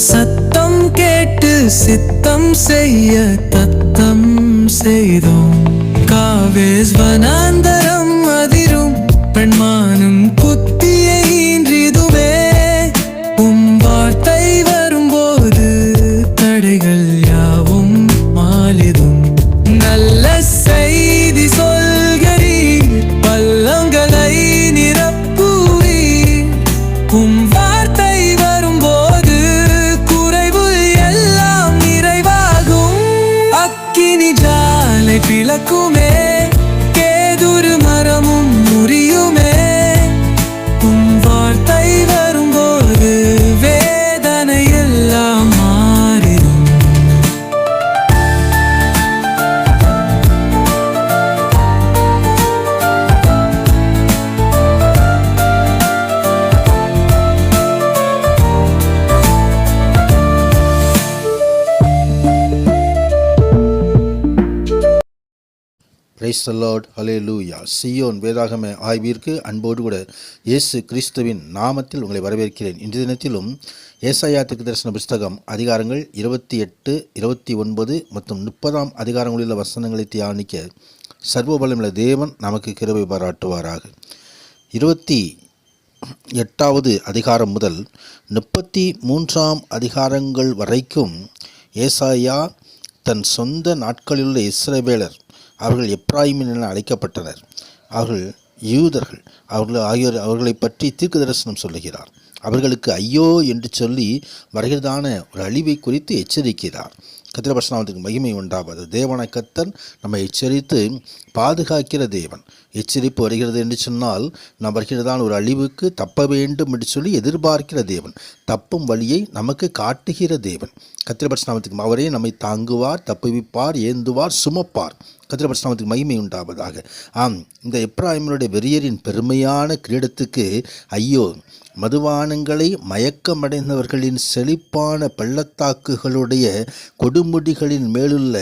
சத்தம் கேட்டு சித்தம் செய்ய தத்தம் செய்தோம். காவேஸ் வனாந்தரம் அதிரும் பெண்மானும் புத்தியை ஈன்றிதுவே. வார்த்தை வரும்போது தடைகள் யாவும் மாலிதும். நல்ல செய்தி சொல்கிறீர், பள்ளங்களை நிரப்புவீர். வார்த்தை வரும்போது குறைவு எல்லாம் நிறைவாகும். அக்கினி ஜாலை பிளக்குமே, கேதுரு மரமும் முறியுமே. வார்த்தை வரும்போது வேதனை எல்லாம் மாறிடும். பிரைஸ் தி லார்ட், ஹல்லேலூயா. சீயோன் வேதாகம ஆய்விற்கு அன்போடு கூட இயேசு கிறிஸ்துவின் நாமத்தில் உங்களை வரவேற்கிறேன். இன்றைய தினத்திலும் ஏசாயா தீர்க்கதரிசன புஸ்தகம் அதிகாரங்கள் 28, 29 மற்றும் 30 அதிகாரங்களில் உள்ள வசனங்களை தியானிக்க சர்வபலமுள்ள தேவன் நமக்கு கிருபை பாராட்டுவாராக. 28வது அதிகாரம் முதல் 33 அதிகாரங்கள் வரைக்கும் ஏசாயா தன் சொந்த நாட்களிலுள்ள இஸ்ரவேலர், அவர்கள் எப்ராயிமின் என அழைக்கப்பட்டனர், அவர்கள் யூதர்கள், அவர்களை பற்றி தீர்க்க தரிசனம் சொல்லுகிறார். அவர்களுக்கு ஐயோ என்று சொல்லி வருகிறதான ஒரு அழிவை குறித்து எச்சரிக்கிறார். கர்த்தருடைய பரிசுத்த மகிமை உண்டாவது. தேவனாய் கர்த்தர் நம்மை எச்சரித்து பாதுகாக்கிற தேவன். எச்சரிப்பு வருகிறது என்று சொன்னால் நாம் வருகிறதான ஒரு அழிவுக்கு தப்ப வேண்டும் என்று சொல்லி எதிர்பார்க்கிற தேவன், தப்பும் வழியை நமக்கு காட்டுகிற தேவன். கர்த்தருடைய பரிசுத்த அவரே நம்மை தாங்குவார், தப்புவிப்பார், ஏந்துவார், சுமப்பார். கர்த்தருடைய பரிசுத்த மகிமை உண்டாவதாக. இந்த எப்ராயிமனுடைய வெறியரின் பெருமையான கிரீடத்துக்கு ஐயோ! மதுபானங்களை மயக்கமடைந்தவர்களின் செழிப்பான பள்ளத்தாக்குகளுடைய கொடுமுடிகளின் மேலுள்ள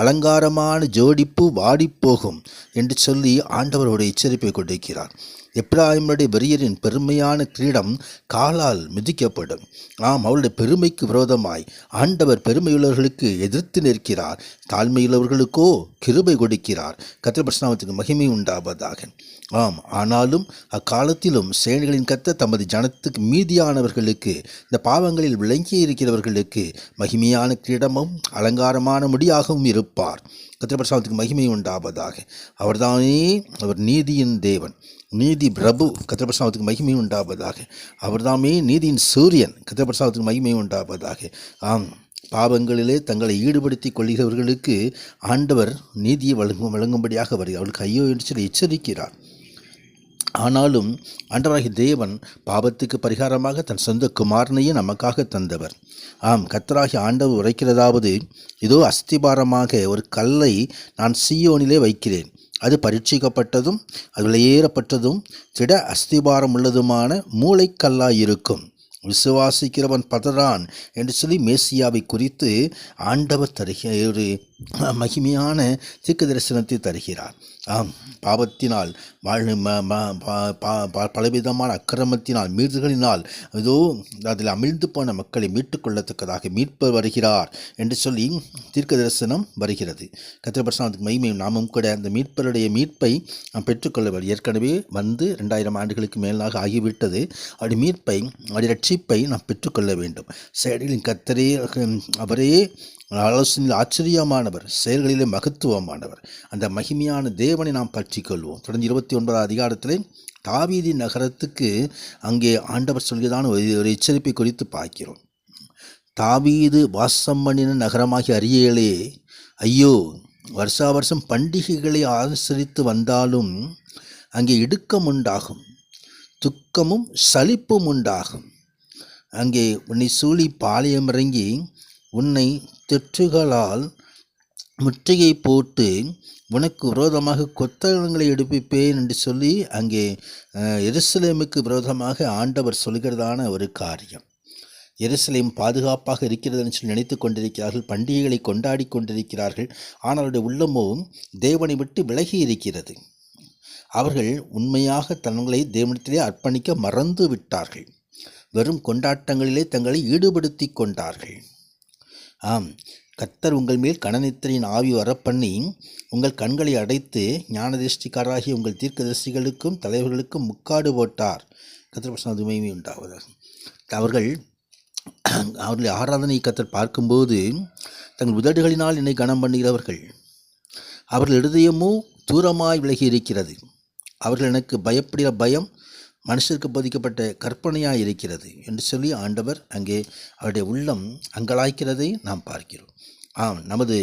அலங்காரமான ஜோடிப்பு வாடிப்போகும் என்று சொல்லி ஆண்டவருடைய எச்சரிப்பை கொடுக்கிறார். எப்ராயிமுடைய வெறியரின் பெருமையான கிரீடம் காலால் மிதிக்கப்படும். அவருடைய பெருமைக்கு விரோதமாய் ஆண்டவர் பெருமையுள்ளவர்களுக்கு எதிர்த்து நிற்கிறார், தாழ்மையுள்ளவர்களுக்கோ கிருபை கொடுக்கிறார். கர்த்தருடைய பரிசுத்த மகிமை உண்டாவதாக. ஆனாலும் அக்காலத்திலும் சேனைகளின் கர்த்தர் தமது ஜனத்துக்கு மீதியானவர்களுக்கு, இந்த பாவங்களில் விளங்கி இருக்கிறவர்களுக்கு மகிமையான கிரீடமும் அலங்காரமான முடியாகவும் இருப்பார். கர்த்தருடைய பரிசுத்த மகிமை உண்டாவதாக. அவர்தானே அவர் நீதியின் தேவன், நீதி பிரபு. கர்த்தருடைய பரிசுத்த மகிமை உண்டாவதாக. அவர்தாமே நீதியின் சூரியன். கர்த்தருடைய பரிசுத்த மகிமை உண்டாவதாக. பாவங்களிலே தங்களை ஈடுபடுத்தி கொள்கிறவர்களுக்கு ஆண்டவர் நீதியை வழங்கும்படியாக வருகிறார். அவர்களுக்கு ஐயோ என்று சொல்லி எச்சரிக்கிறார். ஆனாலும் ஆண்டவராகிய தேவன் பாவத்துக்கு பரிகாரமாக தன் சொந்த குமாரனையே நமக்காக தந்தவர். கர்த்தராகிய ஆண்டவர் உரைக்கிறதாவது, இதோ அஸ்திபாரமாக ஒரு கல்லை நான் சீயோனிலே வைக்கிறேன், அது பரீட்சிக்கப்பட்டதும் அது விலையேறப்பட்டதும் திட அஸ்திபாரம் உள்ளதுமான மூளைக்கல்லாயிருக்கும். விசுவாசிக்கிறவன் பதறான் என்று சொல்லி மேசியாவை குறித்து ஆண்டவர் ஒரு மகிமையான தீர்க்க தரிசனத்தை தருகிறார். பாவத்தினால் பலவிதமான அக்கிரமத்தினால் மீறுதல்களினால் இதோ அதில் அமிழ்ந்து போன மக்களை மீட்டுக்கொள்ளத்தக்கதாக மீட்பர் வருகிறார் என்று சொல்லி தீர்க்க தரிசனம் வருகிறது. கர்த்தருடைய பரிசுத்த மகிமை நாமும் கூட அந்த மீட்பருடைய மீட்பை நாம் பெற்றுக்கொள்ள ஏற்கனவே வந்து 2000 ஆண்டுகளுக்கு மேலாக ஆகிவிட்டது. அப்படி மீட்பை, அப்படி ரட்சிப்பை நாம் பெற்றுக்கொள்ள வேண்டும். செயல்களின் கர்த்தரே, அவரே ஆலோசனையில் ஆச்சரியமானவர், செயல்களிலே மகத்துவமானவர். அந்த மகிமையான தேவனை நாம் பற்றிக்கொள்வோம். தொடர்ந்து 29வது அதிகாரத்திலே தாவீது நகரத்துக்கு அங்கே ஆண்டவர் சொல்கிறதான ஒரு எச்சரிப்பை குறித்து பார்க்கிறோம். தாவீது வாசம் பண்ணின நகரமாகிய அரியேலே, ஐயோ! வருஷா வருஷம் பண்டிகைகளை ஆசரித்து வந்தாலும் அங்கே இடுக்கம் உண்டாகும், துக்கமும் சலிப்பும் உண்டாகும். அங்கே உன்னை சூழி பாளையம் இறங்கி உன்னை தெற்றுகளால் முற்றுகை போட்டு உனக்கு விரோதமாக கொத்தளங்களை எடுப்பிப்பேன் என்று சொல்லி அங்கே எருசலேமுக்கு விரோதமாக ஆண்டவர் சொல்கிறதான ஒரு காரியம். எருசலேம் பாதுகாப்பாக இருக்கிறது என்று சொல்லி நினைத்து கொண்டிருக்கிறார்கள், பண்டிகைகளை கொண்டாடி கொண்டிருக்கிறார்கள். ஆனால் அவருடைய உள்ளமோ தேவனை விட்டு விலகி இருக்கிறது. அவர்கள் உண்மையாக தங்களை தேவனிடத்திலே அர்ப்பணிக்க மறந்து விட்டார்கள். வெறும் கொண்டாட்டங்களிலே தங்களை ஈடுபடுத்தி கொண்டார்கள். ஆம், கர்த்தர் உங்கள் மேல் கனநித்திரையின் ஆவி வரப்பண்ணி உங்கள் கண்களை அடைத்து ஞானதிஷ்டிக்காராகிய உங்கள் தீர்க்கதரிசிகளுக்கும் தலைவர்களுக்கும் முக்காடு போட்டார். கர்த்தர் பிரசன்னத்துக்கு மகிமை உண்டாவதாக. அவர்கள் ஆராதனை கர்த்தர் பார்க்கும்போது தங்கள் உதடுகளினால் என்னை கனம் பண்ணுகிறவர்கள், அவர்கள் இருதயமோ தூரமாய் விலகி இருக்கிறது. அவர்கள் எனக்கு பயப்படுகிற பயம் மனுஷருக்கு போதிக்கப்பட்ட கற்பனையாக இருக்கிறது என்று சொல்லி ஆண்டவர் அங்கே அவருடைய உள்ளம் அங்கலாய்க்கிறதை நாம் பார்க்கிறோம். ஆம், நமது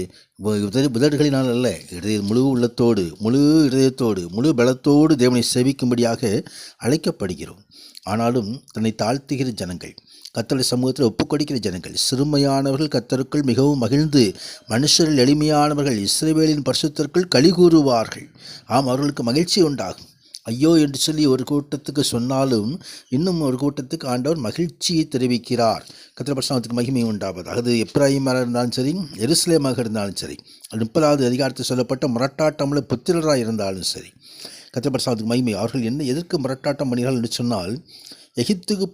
உதடுகளினால் அல்ல, முழு உள்ளத்தோடு, முழு இதயத்தோடு, முழு பலத்தோடு தேவனை சேவிக்கும்படியாக அழைக்கப்படுகிறோம். ஆனாலும் தன்னை தாழ்த்துகிற ஜனங்கள், கர்த்தருடைய சமூகத்தில் ஒப்புக்கொடுக்கிற ஜனங்கள், சிறுமையானவர்கள் கர்த்தருக்குள் மிகவும் மகிழ்ந்து மனுஷரில் எளிமையானவர்கள் இஸ்ரவேலின் பரிசுத்தருக்குள் களி கூறுவார்கள். ஆம், அவர்களுக்கு மகிழ்ச்சி உண்டாகும். ஐயோ என்று சொல்லி ஒரு கூட்டத்துக்கு சொன்னாலும் இன்னும் ஒரு கூட்டத்துக்கு ஆண்டவர் மகிழ்ச்சியை தெரிவிக்கிறார். கர்த்தர் பிரசன்னத்துக்கு மகிமை உண்டாவது. அது எப்ராயிமாக இருந்தாலும் சரி, எருசலேமாக இருந்தாலும் சரி, 30வது அதிகாரத்தில் சொல்லப்பட்ட முரட்டாட்டமுள்ள புத்திரராக இருந்தாலும் சரி, கர்த்தர் பிரசன்னத்துக்கு மகிமை. அவர்கள் என்ன எதற்கு முரட்டாட்டம் பண்ணுகிறார்கள் என்று சொன்னால், எகிப்துக்கு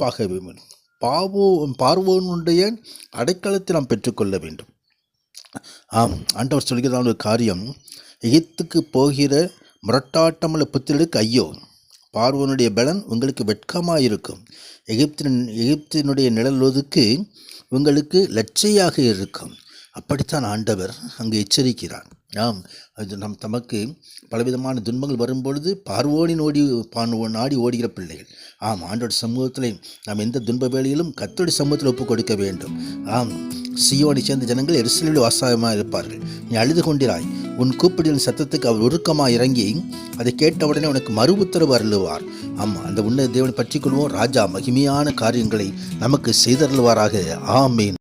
பார்வோனுடைய அடைக்கலத்தை நாம் பெற்றுக்கொள்ள வேண்டும். ஆம், ஆண்டவர் சொல்கிறதான ஒரு காரியம், எகிப்துக்கு போகிற முரட்டாட்டமுள்ள புத்திரருக்கு ஐயோ, பார்வோனுடைய பலன் உங்களுக்கு வெட்கமாக எகிப்தினுடைய நிழலொதுக்கு உங்களுக்கு லட்சையாக இருக்கும். அப்படித்தான் ஆண்டவர் அங்கு எச்சரிக்கிறார். ஆம், அது தமக்கு பலவிதமான துன்பங்கள் வரும்பொழுது நாடி ஓடுகிற பிள்ளைகள். ஆம், ஆண்டோட சமூகத்தில் நாம் எந்த துன்ப வேளையிலும் கர்த்தருடைய சமூகத்தில் ஒப்புக் கொடுக்க வேண்டும். ஆம், சீயோனை சேர்ந்த ஜனங்கள் எருசலேமில் வாசமாக இருப்பார்கள். நீ அழுது கொண்டிராய், உன் கூப்பிடுதலின் சத்தத்துக்கு அவர் உருக்கமாக இறங்கி அதை கேட்டவுடனே உனக்கு மறு உத்தரவு அருளுவார். ஆமாம், அந்த உன்னத தேவனை பற்றி கொள்வோம். ராஜா மகிமையான காரியங்களை நமக்கு செய்தருள்வாராக. ஆமீன்.